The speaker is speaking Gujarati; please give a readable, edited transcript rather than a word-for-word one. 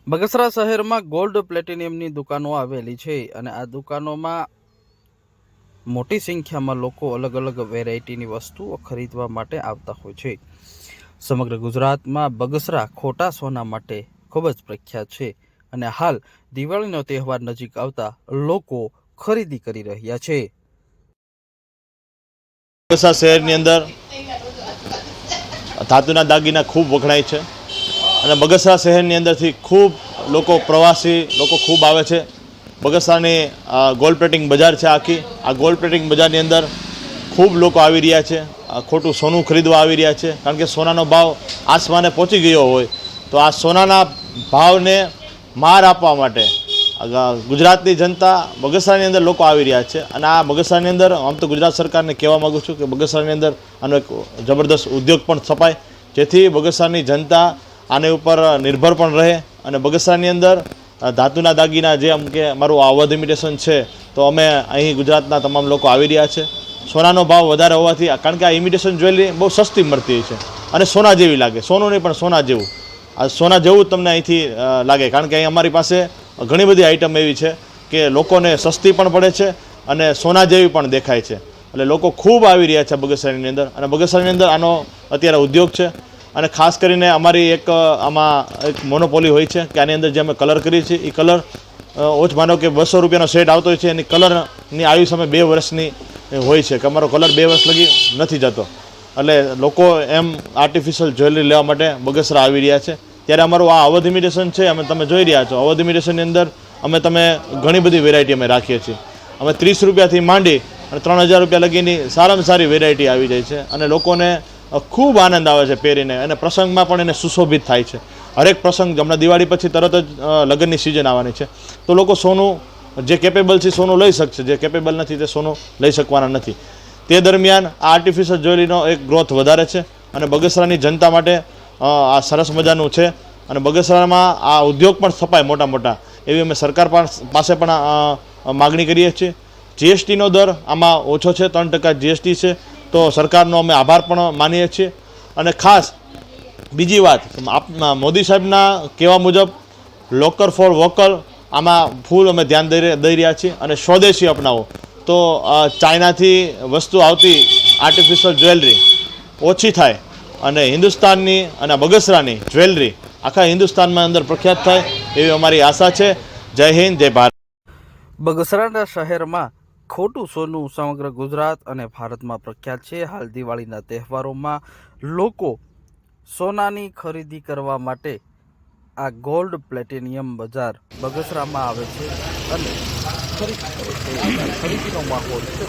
બગસરા શહેરમાં ગોલ્ડ પ્લેટિનિયમની દુકાનો આવેલી છે અને આ દુકાનોમાં મોટી સંખ્યામાં લોકો અલગ અલગ વેરાયટીની વસ્તુઓ ખરીદવા માટે આવતા હોય છે। સમગ્ર ગુજરાતમાં બગસરા ખોટા સોના માટે ખૂબ જ પ્રખ્યાત છે અને હાલ દિવાળીનો તહેવાર નજીક આવતા લોકો ખરીદી કરી રહ્યા છે। બગસરા શહેરની અંદર ધાતુના દાગીના ખૂબ વખણાય છે અને બગસરા શહેરની અંદરથી ખૂબ લોકો પ્રવાસી લોકો ખૂબ આવે છે। બગસરાની ગોલ્ડ પ્લેટિંગ બજાર છે આખી। આ ગોલ્ડ પ્લેટિંગ બજારની અંદર ખૂબ લોકો આવી રહ્યા છે, ખોટું સોનું ખરીદવા આવી રહ્યા છે, કારણ કે સોનાનો ભાવ આસમાને પહોંચી ગયો હોય તો આ સોનાના ભાવને માર આપવા માટે ગુજરાતની જનતા બગસરાની અંદર લોકો આવી રહ્યા છે। અને આ બગસરાની અંદર આમ તો ગુજરાત સરકારને કહેવા માગું છું કે બગસરાની અંદર આનો એક જબરદસ્ત ઉદ્યોગ પણ સ્થપાય, જેથી બગસરાની જનતા આને ઉપર નિર્ભર પણ રહે। અને બગસરાની અંદર ધાતુના દાગીના જેમ કે અમારું અવધ ઇમિટેશન છે, તો અમે અહીં ગુજરાતના તમામ લોકો આવી રહ્યા છે। સોનાનો ભાવ વધારે હોવાથી, કારણ કે આ ઇમિટેશન જ્વેલરી બહુ સસ્તી મળતી હોય છે અને સોના જેવી લાગે, સોનું નહીં પણ સોના જેવું, આ સોના જેવું તમને અહીંથી લાગે, કારણ કે અહીં અમારી પાસે ઘણી બધી આઈટમ એવી છે કે લોકોને સસ્તી પણ પડે છે અને સોના જેવી પણ દેખાય છે। એટલે લોકો ખૂબ આવી રહ્યા છે બગસરાની અંદર અને બગસરાની અંદર આનો અત્યારે ઉદ્યોગ છે। અને ખાસ કરીને અમારી આમાં એક મોનોપોલી હોય છે કે આની અંદર જે અમે કલર કરીએ છીએ એ કલર ઓછ માનો કે 200 રૂપિયાનો સેટ આવતો હોય છે, એની કલરની આયુષ અમે 2 વર્ષની હોય છે કે અમારો કલર 2 વર્ષ લગી નથી જતો। એટલે લોકો એમ આર્ટિફિશિયલ જ્વેલરી લેવા માટે બગસરા આવી રહ્યા છે। ત્યારે અમારું આ અવધ ઇમિટેશન છે, તમે જોઈ રહ્યા છો, અવધ ઇમિટેશનની અંદર તમે ઘણી બધી વેરાયટી અમે રાખીએ છીએ। અમે 30 રૂપિયાથી માંડી અને 3000 રૂપિયા લગીની સારામાં સારી વેરાયટી આવી જાય છે અને લોકોને ખૂબ આનંદ આવે છે પહેરીને, અને પ્રસંગમાં પણ એને સુશોભિત થાય છે। હરેક પ્રસંગ, હમણાં દિવાળી પછી તરત જ લગ્નની સિઝન આવવાની છે, તો લોકો સોનું જે કેપેબલ છે સોનું લઈ શકશે, જે કેપેબલ નથી તે સોનું લઈ શકવાના નથી। તે દરમિયાન આ આર્ટિફિશિયલ જ્વેલરીનો એક ગ્રોથ વધારે છે અને બગસરાની જનતા માટે આ સરસ મજાનું છે અને બગસરામાં આ ઉદ્યોગ પણ સ્થપાય મોટા મોટા, એવી અમે સરકાર પાસે પણ માગણી કરીએ છીએ। જીએસટીનો દર આમાં ઓછો છે, 3% જીએસટી છે, તો સરકારનો અમે આભાર પણ માનીએ છીએ। અને ખાસ બીજી વાત, મોદી સાહેબના કહેવા મુજબ લોકલ ફોર વોકલ, આમાં ફૂલ અમે ધ્યાન દઈ રહ્યા છીએ અને સ્વદેશી અપનાવો, તો ચાઇનાથી વસ્તુ આવતી આર્ટિફિશિયલ જ્વેલરી ઓછી થાય અને હિન્દુસ્તાનની અને બગસરાની જ્વેલરી આખા હિન્દુસ્તાનમાં અંદર પ્રખ્યાત થાય, એવી અમારી આશા છે। જય હિન્દ, જય ભારત। બગસરાના શહેરમાં ખોટું સોનું સમગ્ર ગુજરાત અને ભારતમાં પ્રખ્યાત છે। હાલ દિવાળીના તહેવારોમાં લોકો સોનાની ખરીદી કરવા માટે આ ગોલ્ડ પ્લેટિનિયમ બજાર બગસરામાં આવે છે અને ખરીદી કરે છે। ખરીદીનો માહોલ છે।